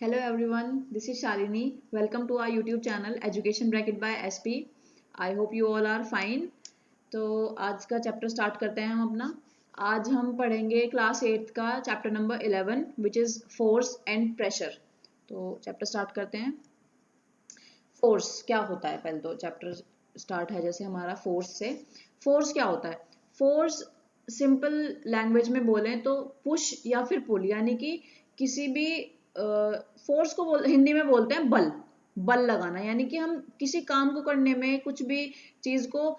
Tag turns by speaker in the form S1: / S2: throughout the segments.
S1: Hello everyone, this is Shalini. Welcome to our YouTube channel Education Bracket by SP. I hope you all are fine. तो आज का chapter start करते हैं हम अपना। आज हम पढ़ेंगे क्लास 8 का chapter number 11 which is force and pressure. तो चैप्टर स्टार्ट करते हैं। फोर्स क्या होता है, पहले तो चैप्टर स्टार्ट है जैसे हमारा फोर्स से। फोर्स क्या होता है? फोर्स सिंपल लैंग्वेज में बोलें तो पुश या फिर पुल, यानी कि किसी भी फोर्स को हिंदी में बोलते हैं बल। बल लगाना यानी कि हम किसी काम को करने में, कुछ भी चीज को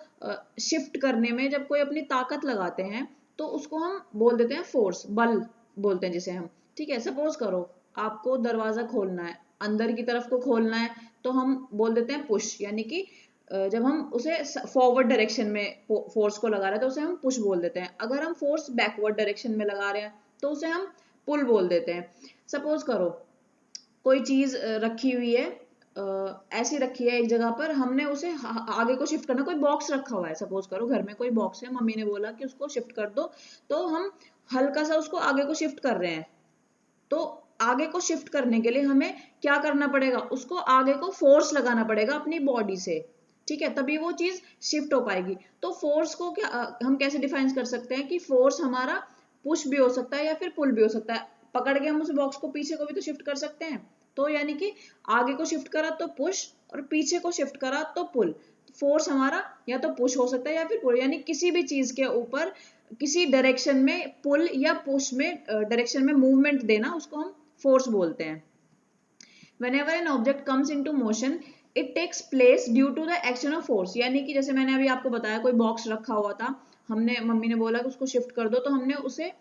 S1: शिफ्ट करने में जब कोई अपनी ताकत लगाते हैं तो उसको हम बोल देते हैं फोर्स, बल बोलते हैं जिसे हम। ठीक है, सपोज करो आपको दरवाजा खोलना है, अंदर की तरफ को खोलना है, तो हम बोल देते हैं पुश, यानी कि जब हम उसे फॉरवर्ड डायरेक्शन में फोर्स को लगा रहे हैं तो उसे हम पुश बोल देते हैं। अगर हम फोर्स बैकवर्ड डायरेक्शन में लगा रहे हैं तो उसे हम पुल बोल देते हैं। सपोज करो कोई चीज रखी हुई है, ऐसी रखी है एक जगह पर, हमने उसे आगे को शिफ्ट करना, कोई बॉक्स रखा हुआ है, सपोज करो घर में कोई बॉक्स है, मम्मी ने बोला कि उसको शिफ्ट कर दो, तो हम हल्का सा उसको आगे को शिफ्ट कर रहे हैं। तो आगे को शिफ्ट करने के लिए हमें क्या करना पड़ेगा? उसको आगे को फोर्स लगाना पड़ेगा अपनी बॉडी से। ठीक है, तभी वो चीज शिफ्ट हो पाएगी। तो फोर्स को क्या हम कैसे डिफाइन कर सकते हैं कि फोर्स हमारा पुश भी हो सकता है या फिर पुल भी हो सकता है। पकड़ के हम उस बॉक्स को पीछे को भी तो शिफ्ट कर सकते हैं। तो यानी कि आगे को शिफ्ट करा तो पुश और पीछे को शिफ्ट करा तो पुल। फोर्स हमारा या तो पुश हो सकता है या फिर पुल, यानी किसी भी चीज के ऊपर किसी डायरेक्शन में पुल या पुश में डायरेक्शन में मूवमेंट देना, उसको हम फोर्स बोलते हैं। Whenever an object comes into motion, it takes place due to the action of force। यानी कि जैसे मैंने अभी आपको बताया, कोई बॉक्स रखा हुआ था, हमने मम्मी ने बोला कि उसको शिफ्ट कर दो, तो हमने उसे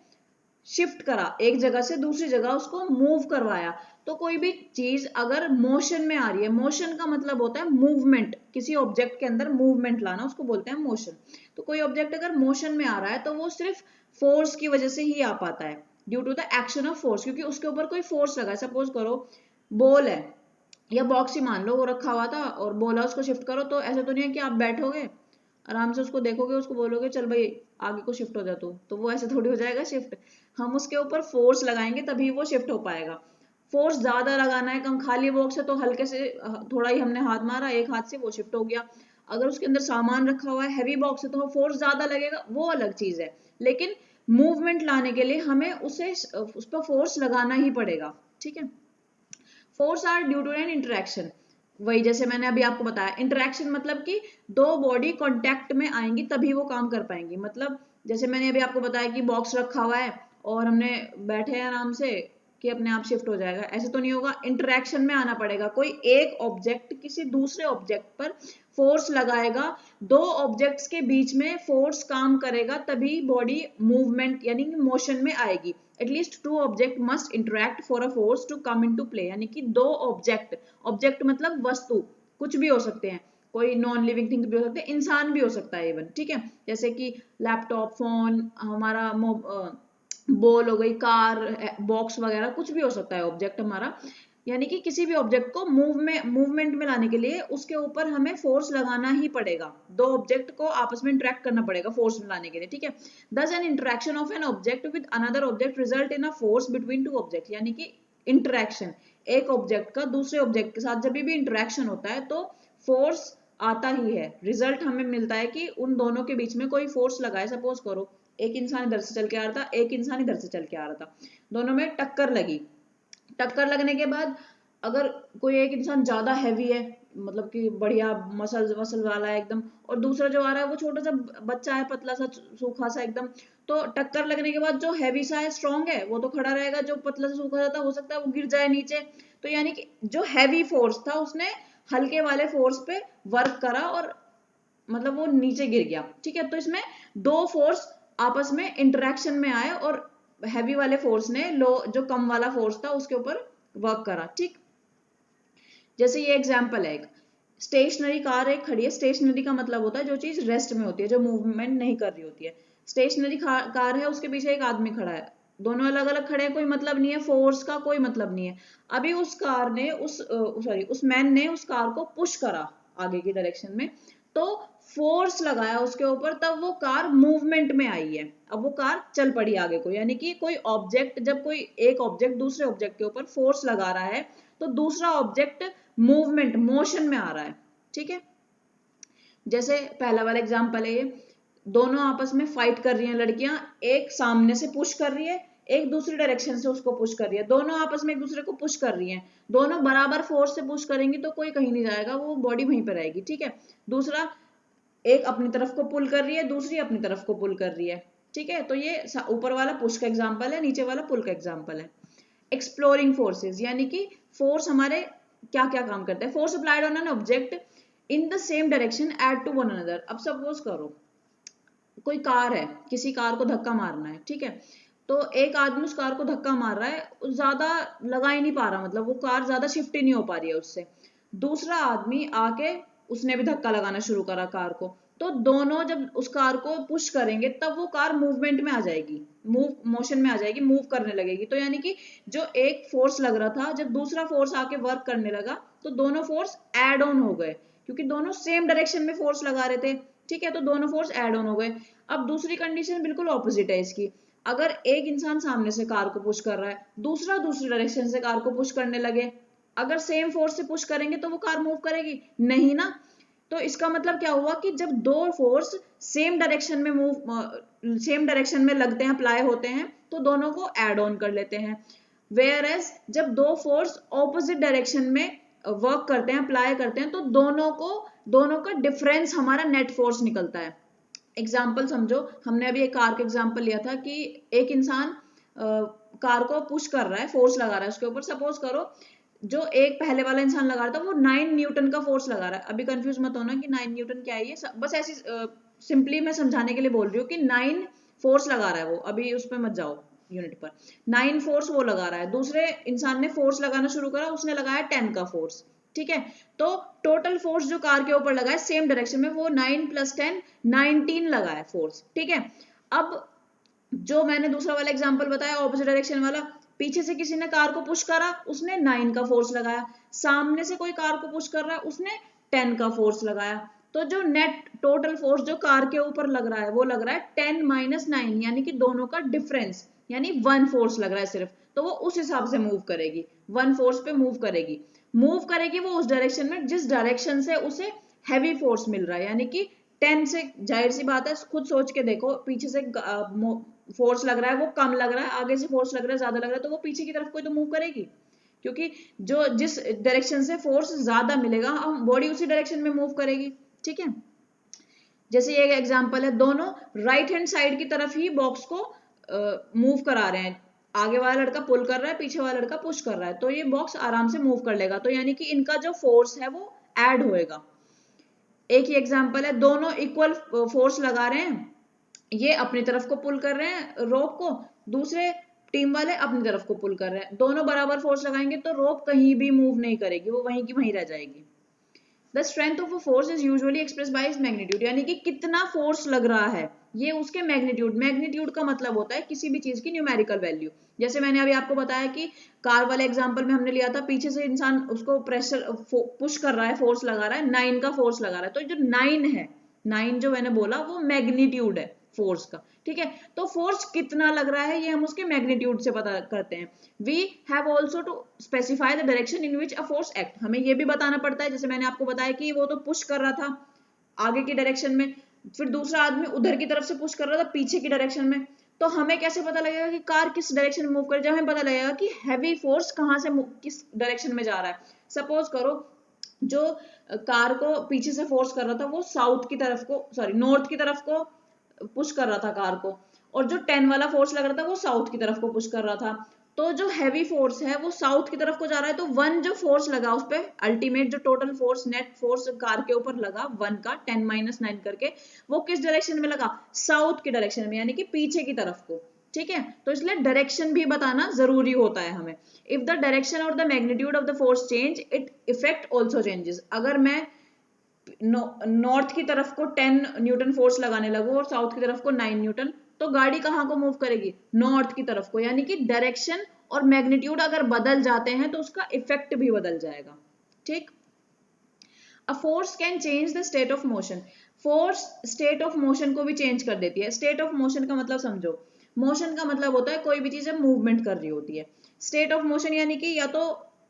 S1: शिफ्ट करा, एक जगह से दूसरी जगह उसको मूव करवाया। तो कोई भी चीज अगर मोशन में आ रही है, मोशन का मतलब होता है मूवमेंट, किसी ऑब्जेक्ट के अंदर मूवमेंट लाना, उसको बोलते हैं मोशन। तो कोई ऑब्जेक्ट अगर मोशन में आ रहा है तो वो सिर्फ फोर्स की वजह से ही आ पाता है, due to the action of force, क्योंकि उसके ऊपर कोई फोर्स लगा है। सपोज करो बॉल है या बॉक्स ही मान लो, वो रखा हुआ था और बोला उसको शिफ्ट करो, तो ऐसा तो नहीं है कि आप बैठोगे आराम से उसको देखोगे, उसको बोलोगे चल भाई आगे को शिफ्ट हो जा तू, तो वो ऐसे थोड़ी हो जाएगा शिफ्ट। हम उसके ऊपर फोर्स लगाएंगे तभी वो शिफ्ट हो पाएगा। फोर्स ज्यादा लगाना है, कम खाली बॉक्स है तो हल्के से थोड़ा ही हमने हाथ मारा, एक हाथ से वो शिफ्ट हो गया। अगर उसके अंदर सामान रखा हुआ है, हैवी बॉक्स है, तो फोर्स ज्यादा लगेगा, वो अलग चीज है। लेकिन मूवमेंट लाने के लिए हमें उस पर फोर्स लगाना ही पड़ेगा। ठीक है, force are due to an interaction. वही जैसे मैंने अभी आपको बताया, इंटरेक्शन मतलब कि दो बॉडी कांटेक्ट में आएंगी तभी वो काम कर पाएंगी। मतलब जैसे मैंने अभी आपको बताया कि बॉक्स रखा हुआ है और हमने बैठे हैं आराम से कि अपने आप शिफ्ट हो जाएगा, ऐसे तो नहीं होगा, इंटरेक्शन में आना पड़ेगा। कोई एक ऑब्जेक्ट किसी दूसरे ऑब्जेक्ट पर फोर्स लगाएगा, दो ऑब्जेक्ट्स के बीच में फोर्स काम करेगा, तभी बॉडी मूवमेंट यानी कि मोशन में आएगी। At least two object must interact for a force to come into play, यानी कि दो ऑब्जेक्ट, ऑब्जेक्ट मतलब वस्तु, कुछ भी हो सकते हैं, कोई नॉन लिविंग थिंग्स भी हो सकते हैं, इंसान भी हो सकता है इवन। ठीक है, जैसे कि लैपटॉप, फोन, हमारा बॉल हो गई, कार, बॉक्स वगैरह, कुछ भी हो सकता है ऑब्जेक्ट हमारा। यानी कि किसी भी ऑब्जेक्ट को मूवमेंट में लाने के लिए उसके ऊपर हमें फोर्स लगाना ही पड़ेगा, दो ऑब्जेक्ट को आपस में इंटरेक्ट करना पड़ेगा फोर्स में लाने के लिए। ठीक है, thus an interaction of an object with another object result in a force between two objects। यानी कि इंटरेक्शन, एक ऑब्जेक्ट का दूसरे ऑब्जेक्ट के साथ जब भी इंटरेक्शन होता है तो फोर्स आता ही है। रिजल्ट हमें मिलता है कि उन दोनों के बीच में कोई फोर्स लगा है। सपोज करो एक इंसान इधर से चल के आ रहा था, एक इंसान इधर से चल के आ रहा था, दोनों में टक्कर लगी। टक्कर लगने के बाद अगर कोई एक इंसान ज्यादा हैवी है, मतलब कि बढ़िया मसल मसल वाला है एकदम, और दूसरा जो आ रहा है वो छोटा सा बच्चा है, पतला सा सूखा सा एकदम, तो टक्कर लगने के बाद जो हैवी सा है, स्ट्रांग है, वो तो खड़ा रहेगा, जो पतला सा सूखा सा था हो सकता है वो गिर जाए नीचे। तो यानी कि जो हैवी फोर्स था उसने हल्के वाले फोर्स पे वर्क करा और मतलब वो नीचे गिर गया। ठीक है, तो इसमें दो फोर्स आपस में इंटरेक्शन में आए और हैवी वाले फोर्स ने लो जो कम वाला फोर्स था उसके ऊपर वर्क करा। ठीक, जैसे ये एग्जांपल है, एक स्टेशनरी कार एक खड़ी है। स्टेशनरी का मतलब होता है जो चीज रेस्ट में होती है, जो मूवमेंट नहीं कर रही होती है। स्टेशनरी कार है, उसके पीछे एक आदमी खड़ा है, दोनों अलग अलग खड़े हैं, कोई मतलब नहीं है, फोर्स का कोई मतलब नहीं है। अभी उस कार ने उस मैन ने उस कार को पुश करा आगे की डायरेक्शन में, तो फोर्स लगाया उसके ऊपर, तब वो कार मूवमेंट में आई है, अब वो कार चल पड़ी आगे को। यानी कि कोई ऑब्जेक्ट, जब कोई एक ऑब्जेक्ट दूसरे ऑब्जेक्ट के ऊपर फोर्स लगा रहा है तो दूसरा ऑब्जेक्ट मूवमेंट, मोशन में आ रहा है। ठीक है, जैसे पहला वाला एग्जांपल है ये, दोनों आपस में फाइट कर रही हैं लड़कियां, एक सामने से पुश कर रही है, एक दूसरी डायरेक्शन से उसको पुश कर रही है, दोनों आपस में एक दूसरे को पुश कर रही हैं, दोनों बराबर फोर्स से पुश करेंगी तो कोई कहीं नहीं जाएगा, वो बॉडी वहीं पर रहेगी। ठीक है, दूसरा एक अपनी तरफ को पुल कर रही है, दूसरी अपनी तरफ को पुल कर रही है। ठीक है, तो ये ऊपर वाला पुश का एग्जांपल है, नीचे वाला पुल का एग्जांपल है। एक्सप्लोरिंग फोर्सेस, यानी कि फोर्स हमारे क्या क्या काम करते हैं। Force applied on an object in the same direction at to one another. अब सपोज करो कोई कार है, किसी कार को धक्का मारना है। ठीक है, तो एक आदमी उस कार को धक्का मार रहा है, ज्यादा लगा ही नहीं पा रहा, मतलब वो कार ज्यादा शिफ्ट ही नहीं हो पा रही है उससे। दूसरा आदमी आके उसने भी धक्का लगाना शुरू करा कार को, तो दोनों जब उस कार को पुश करेंगे तब वो कार मूवमेंट में आ जाएगी, मोशन में आ जाएगी, मूव करने लगेगी। तो यानी कि जो एक फोर्स लग रहा था, जब दूसरा फोर्स आके वर्क करने लगा तो दोनों फोर्स एड ऑन हो गए, क्योंकि दोनों सेम डायरेक्शन में फोर्स लगा रहे थे। ठीक है, तो दोनों फोर्स एड ऑन हो गए। अब दूसरी कंडीशन बिल्कुल ऑपोजिट है इसकी। अगर एक इंसान सामने से कार को पुश कर रहा है, दूसरा दूसरी डायरेक्शन से कार को पुश करने लगे, अगर सेम फोर्स से पुश करेंगे तो वो कार मूव करेगी नहीं ना। तो इसका मतलब क्या हुआ कि जब दो फोर्स सेम डायरेक्शन में लगते हैं, अप्लाई होते हैं, तो दोनों को एड ऑन कर लेते हैं। वेयर एज जब दो फोर्स ऑपोजिट डायरेक्शन में वर्क करते हैं, अप्लाई करते हैं, तो दोनों का डिफरेंस हमारा नेट फोर्स निकलता है। एग्जाम्पल समझो, हमने अभी एक कार का एग्जाम्पल लिया था कि एक इंसान कार को पुश कर रहा है, फोर्स लगा रहा है उसके ऊपर। सपोज करो जो एक पहले वाला इंसान लगा रहा था वो 9 न्यूटन का फोर्स लगा रहा है। अभी कंफ्यूज मत होना कि 9 न्यूटन क्या है ये, बस ऐसी सिंपली मैं समझाने के लिए बोल रही हूँ कि 9 फोर्स लगा रहा है वो, अभी उस पर मत जाओ यूनिट पर। 9 फोर्स वो लगा रहा है, दूसरे इंसान ने फोर्स लगाना शुरू करा, उसने लगाया 10 का फोर्स। ठीक है, तो टोटल फोर्स जो कार के ऊपर लगा है सेम डायरेक्शन में, वो 9 + 10 19 लगा है फोर्स। ठीक है, अब जो मैंने दूसरा वाला एग्जांपल बताया ऑपोजिट डायरेक्शन वाला, पीछे से किसी ने कार को पुश करा, उसने 9 का फोर्स लगाया, सामने से कोई कार को पुश कर रहा है, उसने 10 का फोर्स लगाया। तो जो नेट टोटल फोर्स जो कार के ऊपर लग रहा है वो लग रहा है 10 - 9, यानी कि दोनों का डिफरेंस, यानी 1 फोर्स लग रहा है सिर्फ। तो वो उस हिसाब से मूव करेगी, 1 फोर्स पे मूव करेगी वो उस डायरेक्शन में जिस डायरेक्शन से उसे हैवी फोर्स मिल रहा है। यानी कि 10 से, जाहिर सी बात है, खुद सोच के देखो, पीछे से फोर्स लग रहा है वो कम लग रहा है, आगे से फोर्स लग रहा है ज्यादा लग रहा है, तो वो पीछे की तरफ कोई तो मूव करेगी, क्योंकि जो जिस डायरेक्शन से फोर्स ज्यादा मिलेगा हम बॉडी उसी डायरेक्शन में मूव करेगी। ठीक है, जैसे ये एग्जांपल है, दोनों राइट हैंड साइड की तरफ ही बॉक्स को मूव करा रहे हैं, आगे वाला लड़का पुल कर रहा है, पीछे वाला लड़का पुश कर रहा है, तो ये बॉक्स आराम से मूव कर लेगा। तो यानी कि इनका जो फोर्स है वो ऐड होएगा। एक ही एग्जांपल है, दोनों इक्वल फोर्स लगा रहे हैं, ये अपनी तरफ को पुल कर रहे हैं रोप को, दूसरे टीम वाले अपनी तरफ को पुल कर रहे हैं, दोनों बराबर फोर्स लगाएंगे तो रोप कहीं भी मूव नहीं करेगी, वो वहीं की वहीं रह जाएगी। The strength of a force is usually express bye its magnitude, यानी कि कितना फोर्स लग रहा है ये उसके मैग्नीट्यूड का मतलब होता है किसी भी चीज की न्यूमेरिकल वैल्यू। जैसे मैंने अभी आपको बताया कि कार वाले एग्जांपल में हमने लिया था, पीछे से इंसान उसको प्रेशर पुश कर रहा है, फोर्स लगा रहा है, 9 का फोर्स लगा रहा है, तो जो 9 है, 9 जो मैंने बोला वो मैग्नीट्यूड है फोर्स का। ठीक है, तो फोर्स कितना लग रहा है ये हम उसके मैग्नीट्यूड से पता करते हैं। We have also to specify the direction in which a force act, हमें ये भी बताना पड़ता है, जैसे मैंने आपको बताया कि वो तो पुश कर रहा था आगे की डायरेक्शन में, फिर दूसरा आदमी उधर की तरफ से पुश कर रहा था पीछे की डायरेक्शन में, तो हमें कैसे पता लगेगा कि कार किस डायरेक्शन में मूव कर, जब हमें पता लगेगा कि हैवी फोर्स कहां से किस डायरेक्शन में जा रहा है। सपोज करो जो कार को पीछे से फोर्स कर रहा था वो साउथ की तरफ को, सॉरी नॉर्थ की तरफ को पुश कर रहा था कार को, और जो 10 वाला फोर्स लग रहा था वो साउथ की तरफ को पुश कर रहा था, तो जो हैवी फोर्स है वो साउथ की तरफ को जा रहा है, तो 1 जो फोर्स लगा उस पर अल्टीमेट जो total force net force car के ऊपर लगा 1 का 10 - 9 करके, वो किस डायरेक्शन में लगा, साउथ की डायरेक्शन में, यानी कि पीछे की तरफ को। ठीक है, तो इसलिए डायरेक्शन भी बताना जरूरी होता है हमें। इफ द डायरेक्शन और the magnitude of the force change, it effect also changes. अगर मैं नॉर्थ की तरफ को 10 न्यूटन फोर्स लगाने लगू और साउथ की तरफ को 9 न्यूटन, तो गाड़ी कहां को मूव करेगी, नॉर्थ की तरफ को। यानी कि डायरेक्शन और मैग्नीट्यूड अगर बदल जाते हैं तो उसका इफेक्ट भी बदल जाएगा। ठीक, a force can change the state of motion, force state of motion को भी चेंज कर देती है। स्टेट ऑफ मोशन का मतलब समझो, मोशन का मतलब होता है कोई भी चीज जब मूवमेंट कर रही होती है। स्टेट ऑफ मोशन यानी कि या तो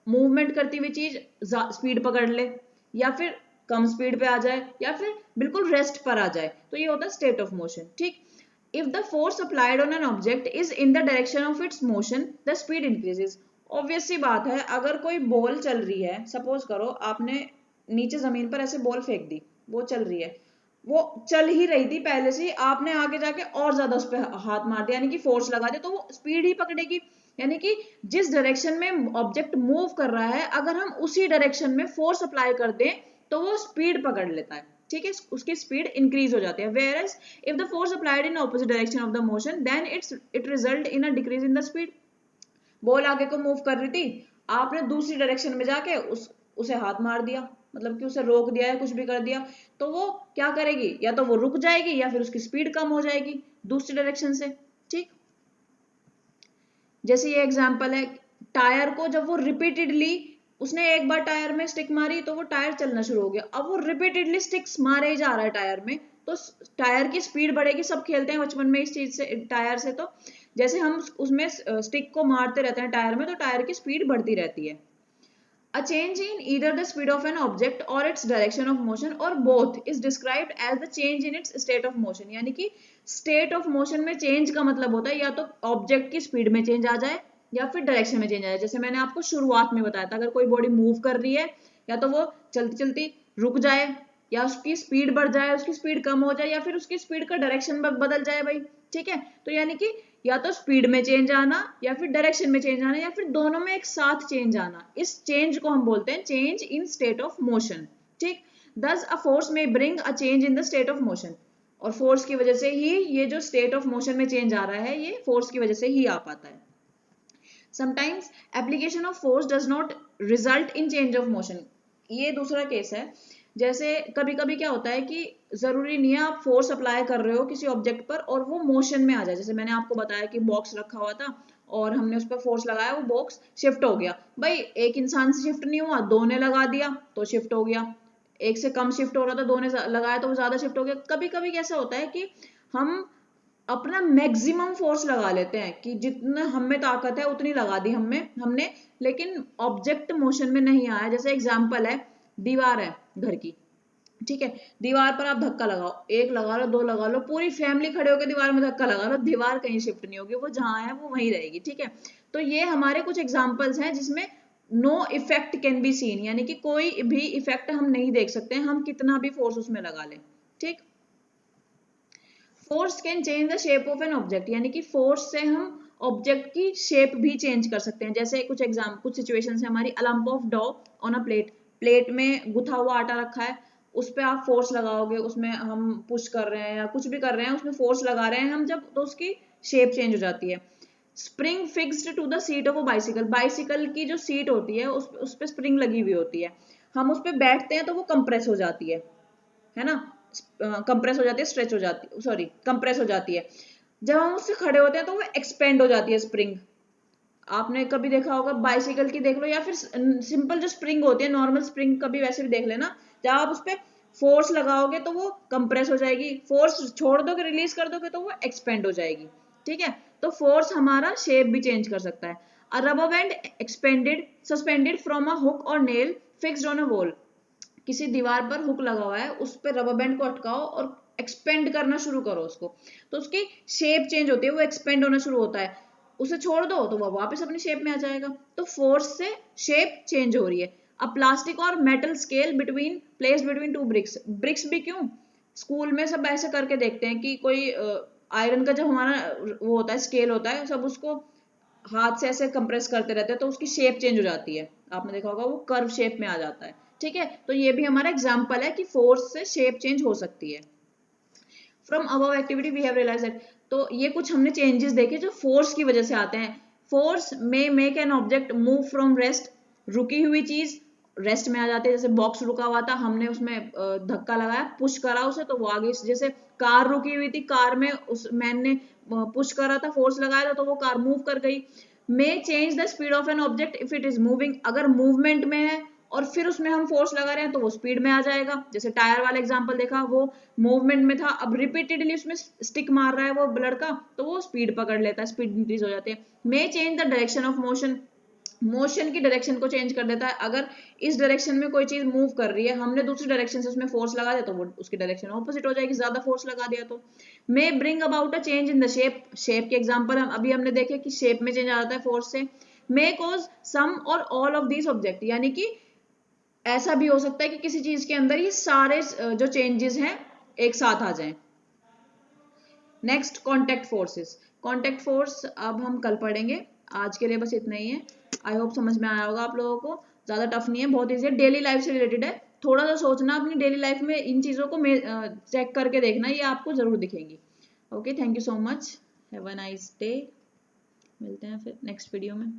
S1: मूवमेंट करती हुई चीज स्पीड पकड़ ले, या फिर कम स्पीड पे आ जाए, या फिर बिल्कुल रेस्ट पर आ जाए, तो ये होता है स्टेट ऑफ मोशन। ठीक, if the force applied on an object is in the direction of its motion the speed increases. Obvious सी बात है, अगर कोई बॉल चल रही है, सपोज करो आपने नीचे जमीन पर ऐसे बॉल फेंक दी, वो चल रही है, वो चल ही रही थी पहले से, आपने आगे जाके और ज्यादा उस पर हाथ मार दिया, यानी कि फोर्स लगा दिया, तो वो स्पीड ही पकड़ेगी। यानी कि जिस डायरेक्शन में ऑब्जेक्ट मूव कर रहा है, अगर हम उसी डायरेक्शन में फोर्स अप्लाई कर दें तो वो स्पीड पकड़ लेता है। ठीक है, उसकी स्पीड इंक्रीज हो जाती है। Whereas if the force applied in opposite direction of the motion then it result in a decrease in the speed. Ball आगे को मूव कर रही थी, आपने दूसरी डायरेक्शन में जाके उसे हाथ मार दिया, मतलब कि उसे रोक दिया है, कुछ भी कर दिया, तो वो क्या करेगी, या तो वो रुक जाएगी या फिर उसकी स्पीड कम हो जाएगी दूसरी डायरेक्शन से। ठीक, जैसे ये एग्जांपल है, टायर को जब वो रिपीटेडली, उसने एक बार टायर में स्टिक मारी तो वो टायर चलना शुरू हो गया, अब वो रिपीटेडली स्टिक्स मारे ही जा रहा है टायर में, तो टायर की स्पीड बढ़ेगी। सब खेलते हैं बचपन में इस चीज से, टायर से, तो जैसे हम उसमें स्टिक को मारते रहते हैं टायर में, तो टायर की स्पीड बढ़ती रहती है। A change in either the speed of an object or its direction of motion or both is described as the change in its state of motion। यानी कि state of motion में change का मतलब होता है या तो ऑब्जेक्ट की स्पीड में चेंज आ जाए या फिर डायरेक्शन में चेंज आ जाए। जैसे मैंने आपको शुरुआत में बताया था, अगर कोई बॉडी मूव कर रही है, या तो वो चलती चलती रुक जाए, या उसकी स्पीड बढ़ जाए, उसकी स्पीड कम हो जाए, या फिर उसकी स्पीड का डायरेक्शन बदल जाए भाई। ठीक है, तो यानी कि या तो स्पीड में चेंज आना, या फिर डायरेक्शन में चेंज आना, या फिर दोनों में एक साथ चेंज आना, इस चेंज को हम बोलते हैं change in state of motion. ठीक, दस अ फोर्स में bring a change in the state of motion. और फोर्स की वजह से ही ये जो स्टेट ऑफ मोशन में चेंज आ रहा है, ये फोर्स की वजह से ही आ पाता है। Sometimes application of force does not result in change of motion. ये दूसरा केस है। जैसे कभी कभी क्या होता है कि जरूरी नहीं है आप फोर्स अप्लाई कर रहे हो किसी ऑब्जेक्ट पर और वो मोशन में आ जाए। जैसे मैंने आपको बताया कि बॉक्स रखा हुआ था और हमने उस पर फोर्स लगाया, वो बॉक्स शिफ्ट हो गया। भाई एक इंसान से शिफ्ट नहीं हुआ, दो ने लगा दिया तो शिफ्ट हो गया। एक से कम शिफ्ट हो रहा था, दो ने लगाया तो वो ज्यादा शिफ्ट हो गया। कभी कभी कैसा होता है कि हम अपना मैक्सिमम फोर्स लगा लेते हैं कि जितना हम में ताकत है उतनी लगा दी हमने, लेकिन ऑब्जेक्ट मोशन में नहीं आया। जैसे एग्जांपल है, दीवार है घर की, ठीक है, दीवार पर आप धक्का लगाओ, एक लगा लो, दो लगा लो, पूरी फैमिली खड़े होकर दीवार में धक्का लगा लो, दीवार कहीं शिफ्ट नहीं होगी, वो जहां है वो वहीं रहेगी। ठीक है, तो ये हमारे कुछ एग्जांपल्स हैं जिसमें no effect can be seen, यानी कि कोई भी इफेक्ट हम नहीं देख सकते हैं, हम कितना भी फोर्स उसमें लगा लें। ठीक, force can change the shape of an object, यानी कि फोर्स से हम ऑब्जेक्ट की शेप भी चेंज कर सकते हैं। जैसे कुछ सिचुएशंस है हमारी, a lump of dough on a plate, plate में गुथा हुआ आटा रखा है, उस पर आप फोर्स लगाओगे, उसमें हम पुश कर रहे हैं या कुछ भी कर रहे हैं, उसमें फोर्स लगा रहे हैं हम जब, तो उसकी शेप चेंज हो जाती है। Spring fixed to the seat of a bicycle, bicycle की जो सीट होती है उस पर स्प्रिंग लगी हुई होती है, हम उस पर बैठते हैं तो वो कंप्रेस हो जाती है ना, कंप्रेस हो जाती है, स्ट्रेच हो जाती है, सॉरी कंप्रेस हो जाती है। जब हम उससे खड़े होते हैं तो वो एक्सपेंड हो जाती है स्प्रिंग। आपने कभी देखा होगा, बाइसिकल की देख लो, या फिर सिंपल जो स्प्रिंग होती है, नॉर्मल स्प्रिंग कभी वैसे भी देख लेना, जब आप उस पर फोर्स लगाओगे तो वो कंप्रेस हो जाएगी, फोर्स छोड़ दोगे, रिलीज कर दोगे तो वो एक्सपेंड हो जाएगी। ठीक है, तो फोर्स हमारा शेप भी चेंज कर सकता है। A rubber band expanded suspended from a hook or nail fixed on a wall, किसी दीवार पर हुक लगा हुआ है, उस पर रबर बैंड को अटकाओ और एक्सपेंड करना शुरू करो उसको, तो उसकी शेप चेंज होती है, वो एक्सपेंड होना शुरू होता है। उसे छोड़ दो तो वो वापस अपनी शेप में आ जाएगा। तो फोर्स से शेप चेंज हो रही है। अब प्लास्टिक और metal scale between placed between two bricks, bricks भी क्यों, स्कूल में सब ऐसे करके देखते हैं कि कोई आयरन का जब हमारा वो होता है स्केल होता है, सब उसको हाथ से ऐसे कंप्रेस करते रहते हैं तो उसकी शेप चेंज हो जाती है, आपने देखा होगा वो कर्व शेप में आ जाता है। ठीक है, तो ये भी हमारा एग्जांपल है कि फोर्स से शेप चेंज हो सकती है। From above activity we have realized that, तो ये कुछ हमने चेंजेस देखे जो फोर्स की वजह से आते हैं। फोर्स में make an object move from rest, रुकी हुई चीज रेस्ट में आ जाती है। जैसे बॉक्स रुका हुआ था, हमने उसमें धक्का लगाया, पुश करा उसे तो वो आगे, जैसे कार रुकी हुई थी, कार में उस मैन ने पुश करा था, फोर्स लगाया था तो वो कार मूव कर गई। मे change the speed of an object if it is moving, अगर मूवमेंट में है और फिर उसमें हम फोर्स लगा रहे हैं तो वो स्पीड में आ जाएगा। जैसे टायर वाला एग्जांपल देखा, वो मूवमेंट में था, अब रिपीटेडली उसमें स्टिक मार रहा है वो लड़का, तो वो स्पीड पकड़ लेता है, स्पीड इंक्रीज हो जाती है। मे change the direction of motion, motion की डायरेक्शन को चेंज कर देता है। अगर इस डायरेक्शन में कोई चीज मूव कर रही है, हमने दूसरी डायरेक्शन से उसमें फोर्स लगा दिया तो वो उसकी डायरेक्शन ऑपोजिट हो जाएगी, ज्यादा फोर्स लगा दिया तो। मे bring about a change in the shape, shape के एग्जांपल हम अभी हमने देखे कि शेप में चेंज आ जाता है फोर्स से। मे कॉज सम और ऑल ऑफ दीज ऑब्जेक्ट, यानी कि ऐसा भी हो सकता है कि किसी चीज के अंदर ये सारे जो चेंजेस हैं एक साथ आ जाएं। Next contact forces, contact force अब हम कल पढ़ेंगे, आज के लिए बस इतना ही है। आई होप समझ में आया होगा आप लोगों को, ज्यादा टफ नहीं है, बहुत इजी है, डेली लाइफ से रिलेटेड है। थोड़ा सा सोचना अपनी डेली लाइफ में, इन चीजों को चेक करके देखना, ये आपको जरूर दिखेंगी। Okay, thank you so much, have a nice day, मिलते हैं फिर नेक्स्ट वीडियो में।